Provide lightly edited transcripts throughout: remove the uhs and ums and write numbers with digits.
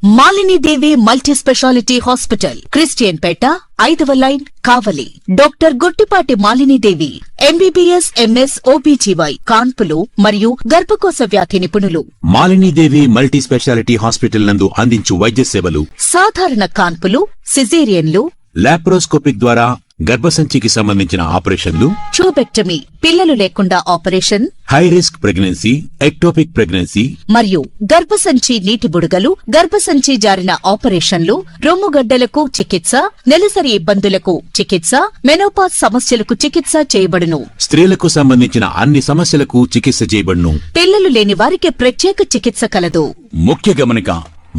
Malini Devi multi speciality hospital, Christian Peta, 5వ line, Kavali. Doctor Guttipati Malinidevi, MBBS, MS, OBGY, కాన్పులు మరియు గర్భకోశ వ్యాధి నిపుణులు. మాలినీదేవి మల్టీ స్పెషాలిటీ హాస్పిటల్ నందు అందించు వైద్య సేవలు: సాధారణ కాన్పులు, సిజేరియన్లు, లాప్రోస్కోపిక్ ద్వారా గర్భసంచికి సంబంధించిన ఆపరేషన్లు, ట్యూబెక్టమీ, పిల్లలు లేకుండా operation, high risk pregnancy, ectopic pregnancy మరియు గర్భసంచి నీటి బుడగలు, గర్భసంచి జారిన ఆపరేషన్లు, రొమ్ముగడ్డలకు చికిత్స, నెలసరి ఇబ్బందులకు చికిత్స, మెనోపాజ్ సమస్యలకు చికిత్స చేయబడును. స్త్రీలకు సంబంధించిన అన్ని సమస్యలకు చికిత్స చేయబడును. పిల్లలు లేని వారికి ప్రత్యేక చికిత్స కలదు. ముఖ్య గమనిక: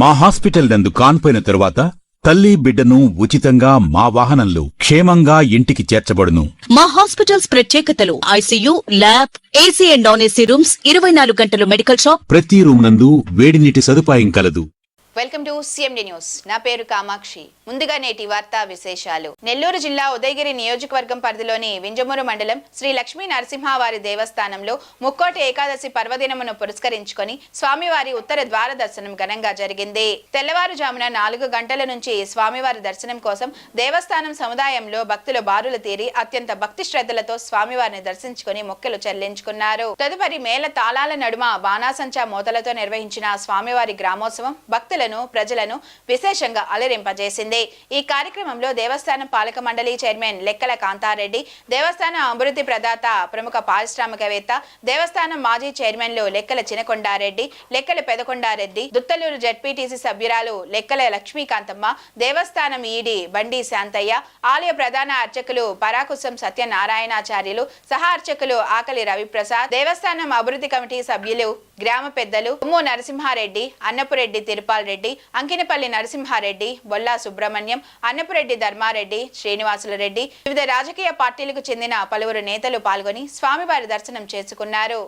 మా హాస్పిటల్ నందు కాన్పోయిన తరువాత తల్లి బిడ్డను ఉచితంగా మా వాహనంలో క్షేమంగా ఇంటికి చేర్చబడును. మా హాస్పిటల్స్ ప్రత్యేకతలు: ICU, lab, AC and non AC rooms, 24 గంటలు మెడికల్ షాప్, ప్రతి రూమ్ నందు వేడి నీటి సదుపాయం కలదు. Welcome to CMD news. నా పేరు కామాక్షి. ముందుగా నేటి వార్తా విశేషాలు. నెల్లూరు జిల్లా ఉదయగిరి నియోజకవర్గం పరిధిలోని వింజమూరు మండలం శ్రీ లక్ష్మీ నరసింహవారి దేవస్థానంలో ముక్కోటి ఏకాదశి పర్వదినమును పురస్కరించుకొని స్వామివారి ఉత్తర ద్వార దర్శనం ఘనంగా జరిగింది. తెల్లవారుజామున 4 గంటల నుంచి స్వామివారి దర్శనం కోసం దేవస్థానం సముదాయంలో భక్తులు బారులు తీరి అత్యంత భక్తి శ్రద్ధలతో స్వామివారిని దర్శించుకుని మొక్కలు చెల్లించుకున్నారు. తదుపరి మేళ తాళాల నడుమ బాణాసంచా మోతలతో నిర్వహించిన స్వామివారి గ్రామోత్సవం భక్తులను ప్రజలను విశేషంగా అలరింపజేసింది. ఈ కార్యక్రమంలో దేవస్థానం పాలక మండలి చైర్మన్ లెక్కల కాంతారెడ్డి, దేవస్థానం అభివృద్ధి ప్రదాత ప్రముఖ పారిశ్రామికవేత్త, దేవస్థానం మాజీ చైర్మన్లు లెక్కల చినకొండారెడ్డి, లెక్కల పెదకొండారెడ్డి, దుత్తలూరు జడ్పీటీసీ సభ్యురాలు లెక్కల లక్ష్మీకాంతమ్మ, దేవస్థానం ఈడీ బండి శాంతయ్య, ఆలయ ప్రధాన అర్చకులు పరాకుశం సత్యనారాయణాచార్యులు, సహా అర్చకులు ఆకలి రవిప్రసాద్, దేవస్థానం అభివృద్ధి కమిటీ సభ్యులు, గ్రామ పెద్దలు ఉమ్ము నరసింహారెడ్డి, అన్నపురెడ్డి తిరుపాల్ రెడ్డి, అంకినపల్లి నరసింహారెడ్డి, బొల్లా సుబ్రహ్మణ్యం, అన్నపురెడ్డి ధర్మారెడ్డి, శ్రీనివాసుల రెడ్డి, వివిధ రాజకీయ పార్టీలకు చెందిన పలువురు నేతలు పాల్గొని స్వామివారి దర్శనం చేసుకున్నారు.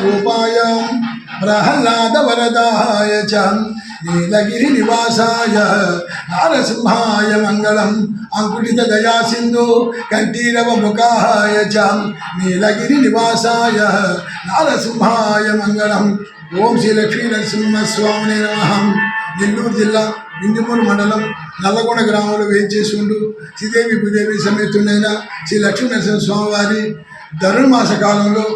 రూపాయ ప్రహ్లాద వరదాయ చ నీలగిరి నివాసాయ నారసింహాయ మంగళం అంకుటిత దయా సింధు కంఠీరవ ముఖాయ చ నీలగిరి నివాసాయ నారసింహాయ మంగళం. ఓం శ్రీ లక్ష్మీ నరసింహస్వామినే నమః. నెల్లూరు జిల్లా వింజమూరు మండలం నల్లగొండ గ్రామంలో వేయించేసుకుంటూ శ్రీదేవి భూదేవి సమేతుడైన శ్రీ లక్ష్మీ నరసింహస్వామి వారి ధనుర్మాస కాలంలో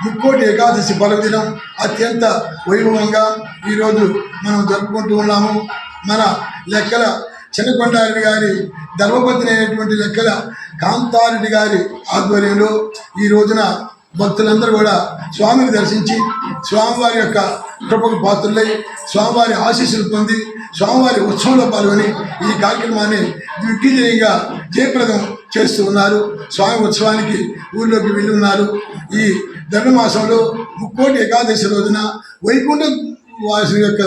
ముక్కోటి ఏకాదశి పర్వదినం అత్యంత వైభవంగా ఈరోజు మనం జరుపుకుంటూ ఉన్నాము. మన లెక్కల చిన్నకొండారెడ్డి గారి ధర్మపత్ని అయినటువంటి లెక్కల కాంతారెడ్డి గారి ఆధ్వర్యంలో ఈ రోజున భక్తులందరూ కూడా స్వామిని దర్శించి స్వామివారి యొక్క కృపకు పాత్రులై స్వామివారి ఆశీస్సులు పొంది స్వామివారి ఉత్సవంలో పాల్గొని ఈ కార్యక్రమాన్ని దిగ్విజయంగా జయప్రదం చేస్తూ ఉన్నారు. స్వామి ఉత్సవానికి ఊళ్ళోకి వెళ్ళి ఉన్నారు. ఈ ధనుర్మాసంలో ముక్కోటి ఏకాదశి రోజున వైకుంఠ వాసి యొక్క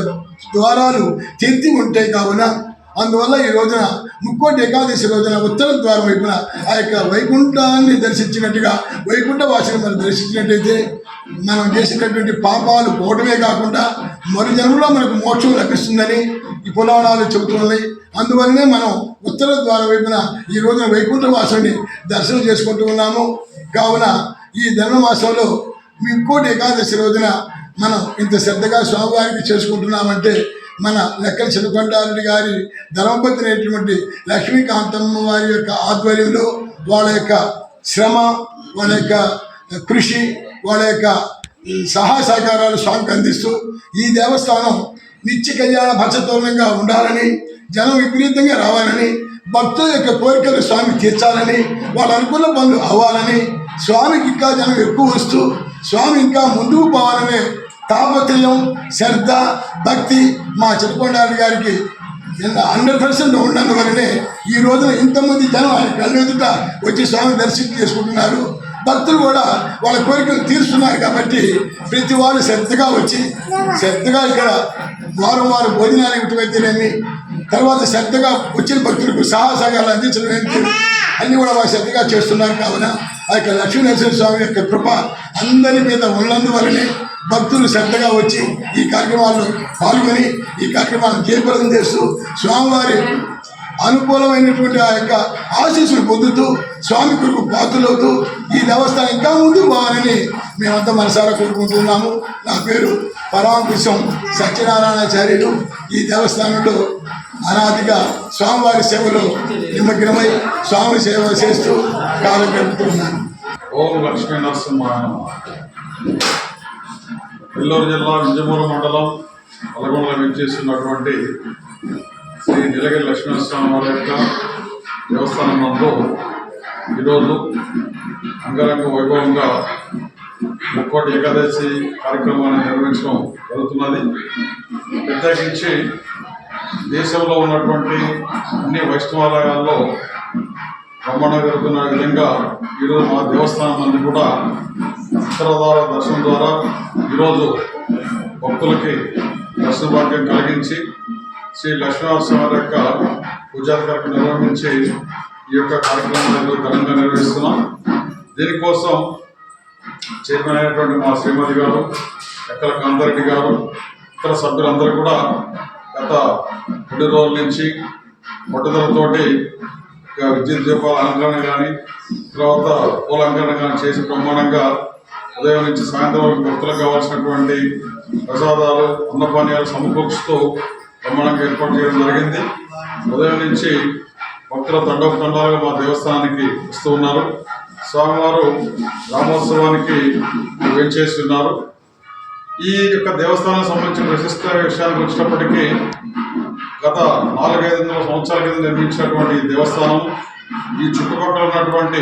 ద్వారాలు తెరిచి ఉంటాయి కావున అందువల్ల ఈ రోజున ముక్కోటి ఏకాదశి రోజున ఉత్తర ద్వారం వైపున ఆ యొక్క వైకుంఠాన్ని దర్శించినట్టుగా వైకుంఠ వాసిని మనం దర్శించినట్టయితే మనం చేసినటువంటి పాపాలు పోవటమే కాకుండా మరు జన్మలో మనకు మోక్షం లభిస్తుందని ఈ పురాణాలు చెబుతున్నాయి. అందువల్లనే మనం ఉత్తర ద్వారం వైపున ఈ రోజున వైకుంఠ వాసుని దర్శనం చేసుకుంటూ ఉన్నాము. కావున ఈ ధనుర్మాసంలో ముక్కోటి ఏకాదశి రోజున మనం ఇంత శ్రద్ధగా స్వామివారికి చేసుకుంటున్నామంటే మన లెక్కల చిన్నకొండారెడ్డి గారి ధర్మపత్ని అయినటువంటి లక్ష్మీకాంతమ్మ వారి యొక్క ఆధ్వర్యంలో వాళ్ళ యొక్క శ్రమ, వాళ్ళ యొక్క కృషి, వాళ్ళ యొక్క సహాయ సహకారాలు స్వామికి అందిస్తూ ఈ దేవస్థానం నిత్య కళ్యాణ భక్షతోరణంగా ఉండాలని, జనం విపరీతంగా రావాలని, భక్తుల యొక్క కోరికలు స్వామి తీర్చాలని, వాళ్ళ అనుకున్న పనులు అవ్వాలని, స్వామికి ఇంకా జనం ఎక్కువ వస్తూ స్వామి ఇంకా ముందుకు పోవాలనే తాపత్రయం, శ్రద్ధ, భక్తి మా చిన్నకొండారెడ్డి గారికి 100% ఉన్నందువల్లనే ఈ రోజున ఇంతమంది జనం ఆయన కళ్ళెదుట వచ్చి స్వామి దర్శనం చేసుకుంటున్నారు. భక్తులు కూడా వాళ్ళ కోరికలు తీరుస్తున్నారు. కాబట్టి ప్రతి వారు శ్రద్ధగా వచ్చి శ్రద్ధగా ఇక్కడ వారం భోజనాలు ఇటువైతేనేమి, తర్వాత శ్రద్ధగా వచ్చిన భక్తులకు సహాయకాలు అందించడం ఏంటి అన్నీ కూడా వారు శ్రద్ధగా చేస్తున్నారు. కావున ఆ యొక్క లక్ష్మీనరసింహస్వామి యొక్క కృప అందరి మీద ఉన్నందువల్లనే భక్తులు శ్రద్ధగా వచ్చి ఈ కార్యక్రమాల్లో పాల్గొని ఈ కార్యక్రమాలను జయప్రదం చేస్తూ స్వామివారి అనుకూలమైనటువంటి ఆ యొక్క ఆశీస్సులు పొందుతూ స్వామి కొరకు పాత్రలవుతూ ఈ దేవస్థానం ఇంకా ముందుకు పోవాలని మేమంతా మనసారా కోరుకుంటున్నాము. నా పేరు పరాంకుశం సత్యనారాయణాచార్యులు. ఈ దేవస్థానంలో అనాదిగా స్వామివారి సేవలో నిమగ్నమై స్వామి సేవ చేస్తూ కాలం గడుపుతున్నాను. ఓం లక్ష్మీ నరసింహాయ. నెల్లూరు జిల్లా వింజమూరు మండలం నల్లగొండలో విచ్చేస్తున్నటువంటి శ్రీ నీలగిరి లక్ష్మీనరసింహ వారి యొక్క దేవస్థానం నందు ఈరోజు అంగరంగ వైభవంగా ముక్కోటి ఏకాదశి కార్యక్రమాన్ని నిర్వహించడం జరుగుతున్నది. ప్రత్యేకించి దేశంలో ఉన్నటువంటి అన్ని వైష్ణవాలయాల్లో బ్రహ్మాండంగా జరుగుతున్న విధంగా ఈరోజు మా దేవస్థానం మంది కూడా ఉత్తరద్వార దర్శనం ద్వారా ఈరోజు భక్తులకి దర్శన భాగ్యం కలిగించి శ్రీ లక్ష్మీనరసింహ యొక్క పూజా కార్యక్రమం నిర్వహించి ఈ యొక్క కార్యక్రమాలను ఘనంగా నిర్వహిస్తున్నాం. దీనికోసం చైర్మన్ అయినటువంటి మా శ్రీమతి గారు, ఎక్కల కాంతారెడ్డి గారు, ఇతర సభ్యులందరూ కూడా గత 2 రోజుల నుంచి పట్టుదలతోటి విద్యుత్ దీపాల అలంకరణ కానీ తర్వాత పూల అలంకరణ కానీ చేసి బ్రహ్మాండంగా ఉదయం నుంచి సాయంత్రం వరకు భక్తులకు కావాల్సినటువంటి ప్రసాదాలు అన్నపానీయాలు సమకూర్చుతూ బ్రహ్మాండంగా ఏర్పాటు చేయడం జరిగింది. ఉదయం నుంచి భక్తుల తండోపతండాలుగా మా దేవస్థానానికి వస్తూ ఉన్నారు. స్వామివారు రామోత్సవానికి వేంచేసి ఉన్నారు. ఈ యొక్క దేవస్థానానికి సంబంధించిన విశిష్ట విషయానికి వచ్చినప్పటికీ గత 400-500 సంవత్సరాల కింద నిర్మించినటువంటి ఈ దేవస్థానం ఈ చుట్టుపక్కల ఉన్నటువంటి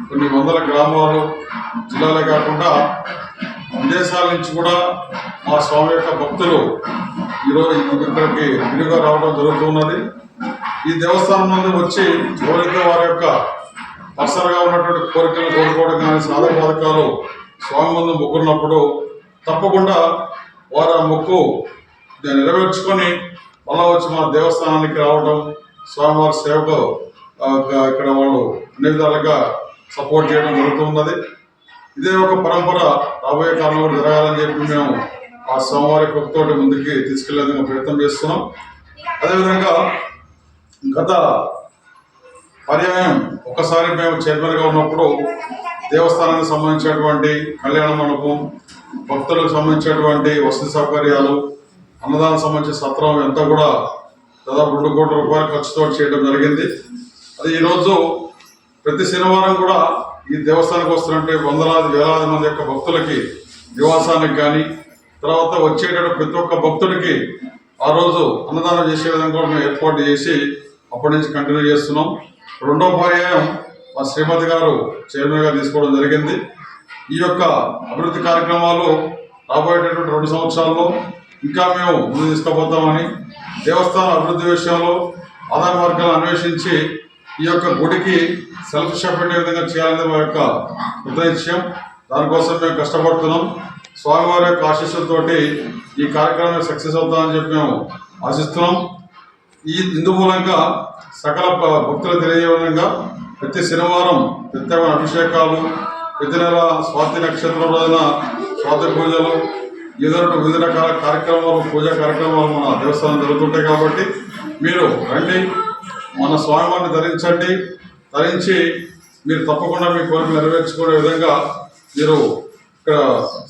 కొన్ని వందల గ్రామాలు జిల్లాలే కాకుండా విదేశాల నుంచి కూడా మా స్వామి యొక్క భక్తులు ఈరోజు ఇక్కడికి విడిగా రావడం జరుగుతున్నది. ఈ దేవస్థానం నుండి వచ్చి ఎవరైతే వారి యొక్క పర్సనల్గా ఉన్నటువంటి కోరికలు కోరుకోవడం కానీ సాధక బాధకాలు స్వామి ముందు మొక్కున్నప్పుడు తప్పకుండా వారు ఆ మొక్కు నెరవేర్చుకొని మళ్ళా వచ్చి మా దేవస్థానానికి రావడం, స్వామివారి సేవకు ఇక్కడ వాళ్ళు అన్ని విధాలుగా సపోర్ట్ చేయడం జరుగుతున్నది. ఇదే ఒక పరంపర రాబోయే కాలంలో కూడా జరగాలని చెప్పి మేము ఆ స్వామివారి కృపతోటి ముందుకి తీసుకెళ్లేందుకు ప్రయత్నం చేస్తున్నాం. అదేవిధంగా గత పర్యాయం ఒకసారి మేము చైర్మన్గా ఉన్నప్పుడు దేవస్థానానికి సంబంధించినటువంటి కళ్యాణ మండపం, భక్తులకు సంబంధించినటువంటి వసతి సౌకర్యాలు, అన్నదానం సంబంధించిన సత్రం ఎంత కూడా దాదాపు 2 కోట్ల రూపాయలు ఖర్చుతో చేయడం జరిగింది. అది ఈరోజు ప్రతి శనివారం కూడా ఈ దేవస్థానానికి వస్తున్నట్టే వందలాది వేలాది మంది యొక్క భక్తులకి నివాసానికి కానీ తర్వాత వచ్చేటప్పుడు ప్రతి ఒక్క భక్తుడికి ఆ రోజు అన్నదానం చేసే విధంగా మేము ఏర్పాటు చేసి అప్పటి నుంచి కంటిన్యూ చేస్తున్నాం. 2వ పర్యాయం మా శ్రీమతి గారు చైర్మన్గా తీసుకోవడం జరిగింది. ఈ యొక్క అభివృద్ధి కార్యక్రమాలు రాబోయేటటువంటి 2 సంవత్సరాల్లో ఇంకా మేము ముందు తీసుకుపోతామని, దేవస్థానం అభివృద్ధి విషయంలో ఆదాయ మార్గాలను అన్వేషించి ఈ యొక్క గుడికి సెల్ఫ్ షాప్ పెట్టే విధంగా చేయాలనేది మా యొక్క ఉద్దేశ్యం. దానికోసం మేము కష్టపడుతున్నాం. స్వామివారి యొక్క ఆశీస్సులతోటి ఈ కార్యక్రమం సక్సెస్ అవుతామని చెప్పి మేము ఆశిస్తున్నాం. ఇందు మూలంగా సకల భక్తులు తెలియజే విధంగా ప్రతి శనివారం ప్రత్యేకమైన అభిషేకాలు, ప్రతి నెల స్వాతి నక్షత్రం రోజున స్వాతి పూజలు, వివిధ రకాల కార్యక్రమాలు, పూజా కార్యక్రమాలు మన దేవస్థానం జరుగుతుంటాయి. కాబట్టి మీరు రండి, మన స్వామివారిని ధరించి మీరు తప్పకుండా మీ కోరిక నెరవేర్చుకునే విధంగా మీరు ఇక్కడ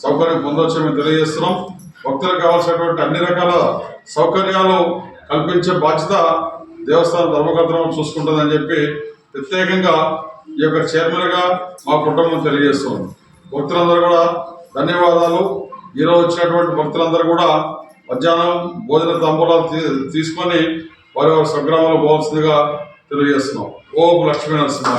సౌకర్యం పొందవచ్చని మేము తెలియజేస్తున్నాం. భక్తులకు కావాల్సినటువంటి అన్ని రకాల సౌకర్యాలు కల్పించే బాధ్యత దేవస్థానం ధర్మకర్తలు చూసుకుంటుందని చెప్పి ప్రత్యేకంగా ఈ యొక్క చైర్మన్గా మా కుటుంబం తెలియజేస్తున్నాం. భక్తులందరూ కూడా ధన్యవాదాలు. ఈరోజు వచ్చినటువంటి భక్తులందరూ కూడా మధ్యాహ్నం భోజన తాంబూలాలు తీసుకొని వారి స్వగ్రామంలో పోవాల్సిందిగా తెలియజేస్తున్నాం. ఓం లక్ష్మీ నరసింహ.